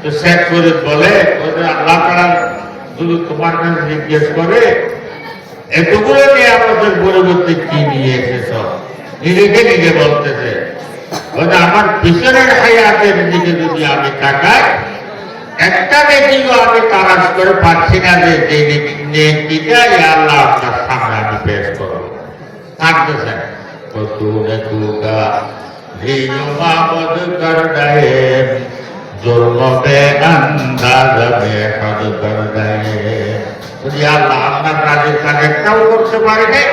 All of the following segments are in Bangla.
তো শেখ ফরিদ বলে আল্লাহ তাআলা শুধু তোমার কাছে জিজ্ঞেস করে এতগুলো নিয়ে আমাদের পরিবর্তে কি নিয়ে এসেছ? নিজেকে নিজে বলতেছে আমার পিছনের হায়াতের দিকে যদি আমি তাকাই একটা নেকিও আমি তালাশ করে পাচ্ছি না যে নেকিটা আল্লাহ আপনার সামনে আমি পেশ করবো। থাকতেছেন যদি আল্লাহ আপনার কাজের কাজ একটাও করতে পারে নাই,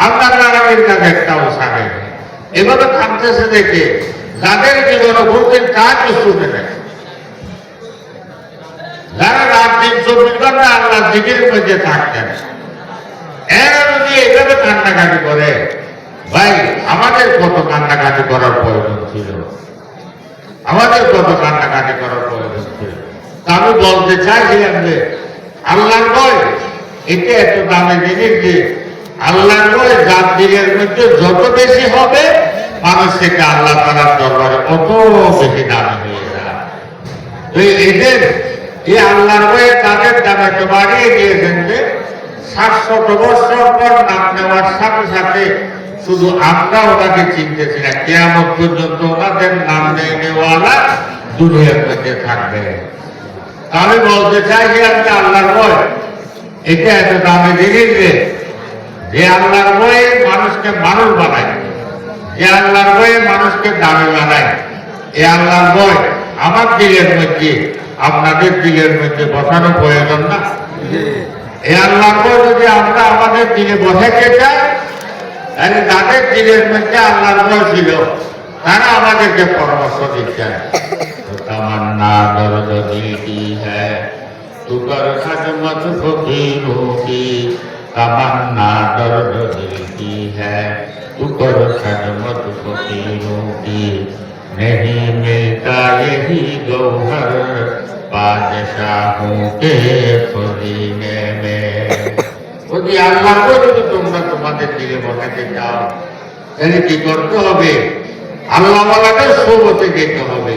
আপনার নারামের কাজ একটাও সারে এভাবে থাকতেছে দেখে যাদের জীবন ঘুরতেন কাজ শুনে নেয়, যারা রাত দিন 24 ঘন্টা আল্লাহ জিকিরের মধ্যে থাকতেন, এরা যদি এভাবে কান্নাকাটি করে, ভাই আমাদের কত কান্নাকাটি করার প্রয়োজন ছিল, আমাদের কত কান্নাকাটি করার প্রয়োজন ছিল। আমি বলতে চাইছিলাম যে আল্লাহর ভয় এটা এত দামি জিনিস যে আল্লাহর ভয় জাত দিনের মধ্যে যত বেশি হবে মানুষ থেকে আল্লাহ তাআলার দরবারে অত বেশি দামি হয়ে যায়। তো এদের এই আল্লাহর ভয়ে তাদের দামে তো বাড়িয়ে দিয়েছেন যে 700 বছর পর নাম নেওয়ার সাথে সাথে শুধু আমরা ওনাকে চিনতেছি না, কিয়ামত পর্যন্ত ওনাদের নাম নেওয়ালা দুনিয়ার মধ্যে থাকবে। আমি বলতে চাইছিলাম যে আল্লাহর ভয় এটা এত দামি জিনিস যে আল্লাহর ভয়ে মানুষকে মানুষ বানায়, যে আল্লাহর ভয়ে মানুষকে দামি বানায়। এই আল্লাহর ভয় আমার দিলের মধ্যে আপনাদের দিলের মধ্যে বসানো প্রয়োজন না? এই আল্লাহর ভয় যদি আমরা আমাদের দিলে বসাইতে চাই তাহলে যাদের দিলের মধ্যে আল্লাহর ভয় ছিল তারা আমাদেরকে পরামর্শ দিচ্ছেন। तमन्ना दर्द दिल की है तू कर खदमत फकीरों की, तमन्ना दर्द दिल की है तू कर खदमत फकीरों की, नहीं मिलता यही गौहर बादशाहों के खजीने में। যদি আল্লাহ যদি তোমরা তোমাদের দিলে বসাতে চাও তাহলে কি করতে হবে? আল্লাহ ওয়ালাদের সোহবতে যেতে হবে,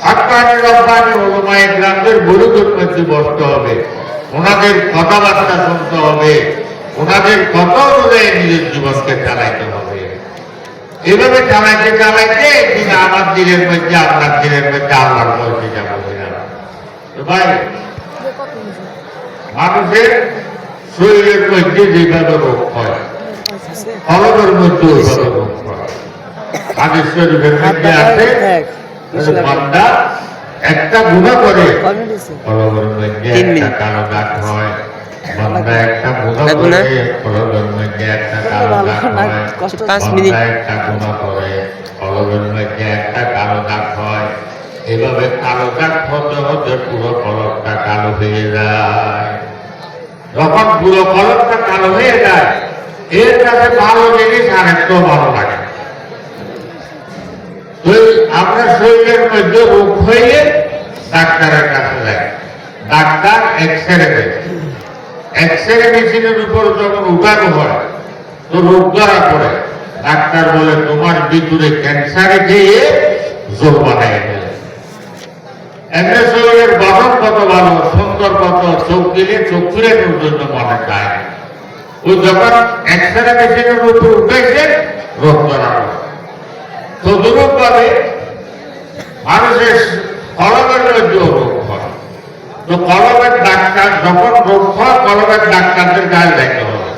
হাক্কানি রব্বানি উলামায়ে কেরামদের বরকত মধ্যে বসতে হবে, ওনাদের কথাবার্তা শুনতে হবে, ওনাদের কথা অনুযায়ী নিজের জীবনকে চালাইতে হবে। এভাবে চালাইতে চালাইতে একদিন আমার দিনের মধ্যে আপনার দিনের মধ্যে আল্লাহর বলতে যাবো। ভাই মানুষের শরীরের মধ্যে যেভাবে রোগ হয় কলমের মধ্যে ওইভাবে রোগ হয়। হাদিস শরীফের মধ্যে আছে বান্দা একটা গুনাহ করে কলমের মধ্যে একটা কালো দাগ হয়, বান্দা একটা গুনাহ করে কলমের মধ্যে একটা কালো দাগ হয়, বান্দা একটা গুনাহ করে কলমের মধ্যে একটা কালো দাগ হয়। এভাবে কালো দাগ হতে হতে পুরো কলমটা কালো হয়ে যায়। যখন পুরো কলমটা কালো হয়ে যায় এর কাছে ভালো জিনিস আর একটু ভালো লাগে। আপনার শরীরের মধ্যে রোগ হইলে ডাক্তারের কাছে যায়, ডাক্তার এক্সরে দেয়, এক্সরে মেশিনের উপর যখন উঠানো হয় তো রোগ ধরা পড়ে, ডাক্তার বলে তোমার ভিতরে ক্যান্সারে খেয়ে জোর বানায় ফেলে। এমনি শরীরের গঠন কত ভালো সুন্দর, কত চোখ দিলে চোখ ফিরানোর জন্য মনে চায়, ওই যখন এক্সরে মেশিনের উপর উঠেছে রোগ ধরা পড়ে। তদরূপ ভাবে মানুষের কলমের মধ্যেও রোগ হয়। তো কলমের ডাক্তার যখন রোগ হয় কলমের ডাক্তারদের গায়ে দেখতে হবে।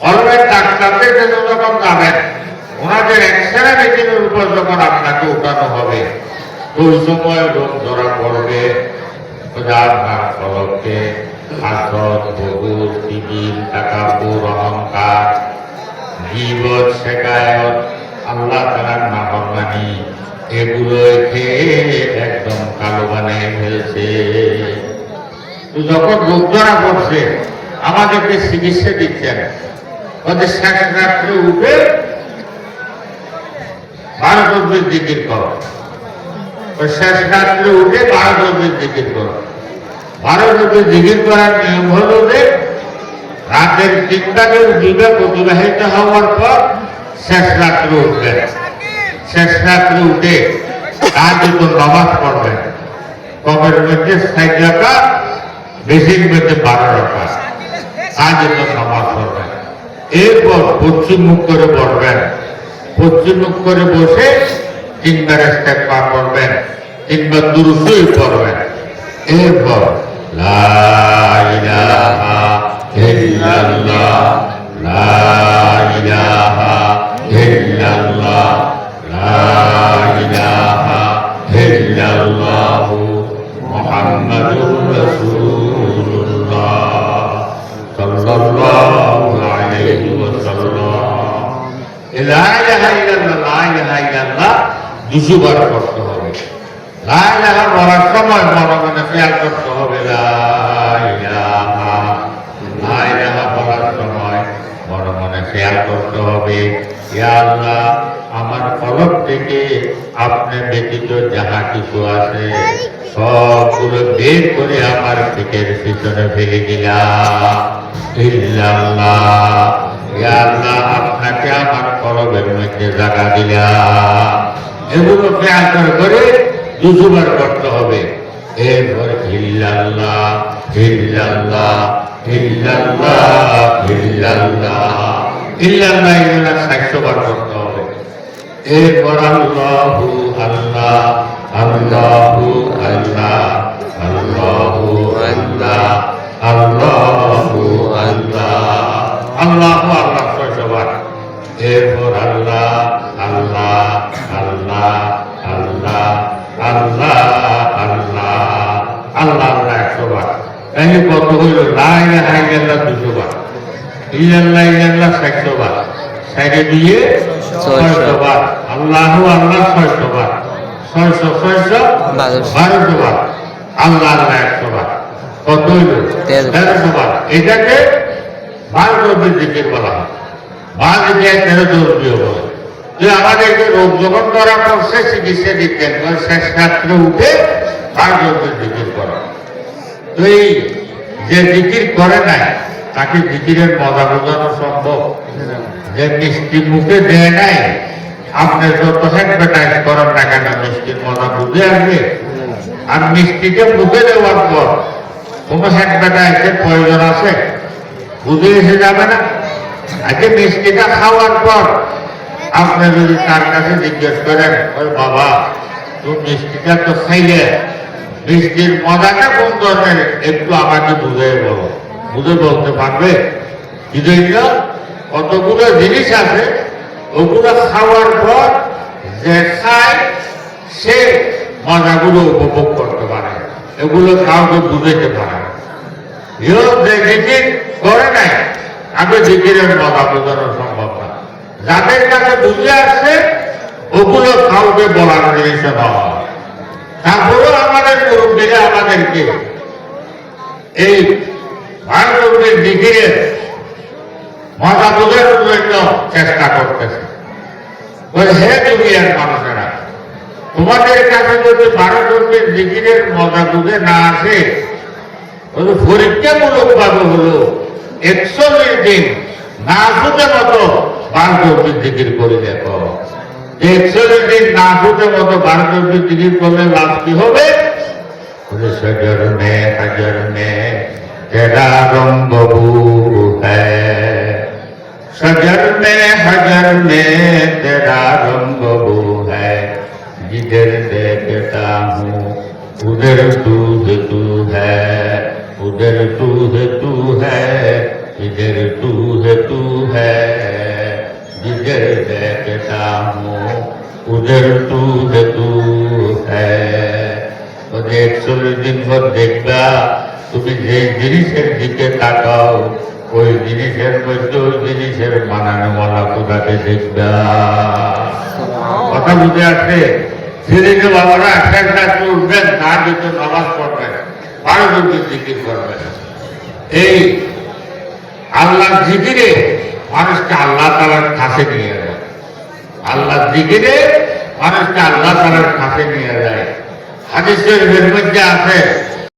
কলমের ডাক্তারদের কাছে যখন যাবেন ওনাদের এক্সরে মেশিনের উপর যখন আপনাকে উঠানো হবে ওই সময় রোগ ধরা পড়বে। কলমকে হাসদ, বগুর, টিবিল, তাকাব্বুর, অহংকার, গীবত, শেকায়ত, আল্লাহ তাআলার নাফরমানি এগুলো খেয়ে একদম কালো বানিয়ে ফেলছে। তো যখন রোগ ধরা পড়ছে আমাদেরকে চিকিৎসা দিচ্ছেন, ওদের শেষ রাত্রে উঠে 12 তসবিহ জিকির করো, শেষ রাত্রে উঠে 12 তসবিহ জিকির করো। 12 তসবিহ জিকির করার নিয়ম হলো যে রাতের 3টাকে বিবেক অতিবাহিত হওয়ার পর শেষ রাত্রে উঠবেন, শেষ রাত্রে উঠে তাহাজ্জুদ নামাজ পড়বেন, কমের মধ্যে 60 রাকাত, বেশির মধ্যে 12 রাকাত। আজ জন্য নামাজ পড়বেন। এরপর পশ্চিম মুখ করে বসবেন। পশ্চিম মুখ করে বসে 3 বার ইস্তেগফার করবেন, 3 বার দুরূদ শরীফ পড়বেন। এরপর লা ইলাহা ইল্লাল্লাহ, লা ইলাহা ইল্লাল্লাহ, লা ইলাহা ইল্লাল্লাহ মুহাম্মাদুর রাসূলুল্লাহ সাল্লাল্লাহু আলাইহি ওয়াসাল্লাম। লা ইলাহা ইল্লাল্লাহ, লা ইলাহা ইল্লাল্লাহ 200 বার করতে হবে। লা ইলাহা বলার সময় মনে মনে খেয়াল করতে হবে লা ইলাহা, লা ইলাহা বলার সময় মনে মনে খেয়াল করতে হবে ইয়া আল্লাহ, আমার কলব থেকে আপনি ব্যতীত যাহা কিছু আছে সবগুলো বের করে আমার পেটের পিছনে ফেলে দিলাম। ইল্লাল্লাহ, ইয়া আল্লাহ, আপনাকে আমার কলবের মধ্যে জায়গা দিলাম। এগুলো খেয়াল করে 200 বার করতে হবে। এরপর ইল্লাল্লাহ ইল্লাল্লাহ ইল্লাল্লাহ ইল্লাল্লাহ ইল্লাল্লাহ ইল্লাল্লাহ 100 বার করতে হবে। এরপর আল্লাহু আল্লাহ আল্লাহু আল্লাহ আল্লাহু আল্লাহ আল্লাহু আল্লাহ আল্লাহু আল্লাহ 600 বার। এরপর আল্লাহ আল্লাহ আল্লাহ আল্লাহ আল্লাহ আল্লাহ আল্লাহ 100 বার। তাহলে কত হইল? লা ইলাহা ইল্লাল্লাহ 200 বার, ইল্লাল্লাহ ইল্লাল্লাহ 100 বার, সাইডে দিয়ে 600 বার, আল্লাহু আল্লাহ 600 বার, 600 1200 বার, আল্লাহ আল্লাহ 100 বার। কত হইল? 1300 বার। এটাকে 12 জিকির বলা হয়। 12 দিয়ে 13 দিয়ে বলে যে আমাদেরকে রোগ যখন ধরা পড়ছে চিকিৎসা দিতেন, শেষ রাত্রে উঠে 12 জিকির করা। তো এই যে জিকির করে নাই তাকে জিকিরের মজা বোঝানো সম্ভব? যে মিষ্টি মুখে দেয় নাই, আপনি যত অ্যাডভার্টাইজ করেন না কেন মিষ্টির মজা বুঝে আসবে? আর মিষ্টিকে মুখে দেওয়ার পর কোনো অ্যাডভার্টাইজের প্রয়োজন আছে? বুঝে এসে যাবে না? আজকে মিষ্টিটা খাওয়ার পর আপনি যদি তার কাছে জিজ্ঞেস করেন, ওই বাবা তুমি মিষ্টিটা তো খাইলে, মিষ্টির মজাটা কোন ধরনের একটু আমাকে বুঝে বলো, বুঝে বলতে পারবে? কি জন্য? কতগুলো জিনিস আছে ওগুলো খাওয়ার পর যে খায় সে মজাগুলো উপভোগ করতে পারে, এগুলো কাউকে বুঝাইতে পারে না। যে জিকির করে নাই আগে জিকিরের মজা বোঝানো সম্ভব না। যাদের কাছে বুঝে আসছে ওগুলো কাউকে বলার জিনিস নয়। তারপরেও আমাদের মুরব্বীরা আমাদেরকে এই ভারতের জিকিরের মজা বোঝানোর জন্য চেষ্টা করতেছে। হে দুনিয়ার মানুষেরা, তোমাদের কাছে যদি ভারতের জিকিরের মজা বুঝে না আসে, পরীক্ষামূলক ভাবে হলো 41 দিন না শুধু মতো ভারতের জিকির করে দেখো। 41 দিন না শুধু মতো ভারতের জিকির করলে লাভ কি হবে? সজর মে হজর মে তেরা রং ববু হ্যায়, सजर में हजर में तेरा रंग वो है, जिधर देखता हूँ उधर तू है, उधर तू है, इधर तू है, जिधर देखता हूँ उधर तू है। 41 दिन পর দেখবা তুমি যে জিনিসের দিকে তাকাও ওই জিনিসের মধ্যে ওই জিনিসের মানানো মালা কোথাকে দেখবা। কথা বুঝে আসছে? সেদিকে বাবারা একটা উঠবেন, তার ভিতর নামাজ পড়বেন, 12 জিকির করবেন। এই আল্লাহ জিকিরে মানুষকে আল্লাহ তাআলার কাছে নিয়ে যায়। আল্লাহ জিকিরে মানুষকে আল্লাহ তাআলার কাছে নিয়ে যায়। হাদিসের মধ্যে আছে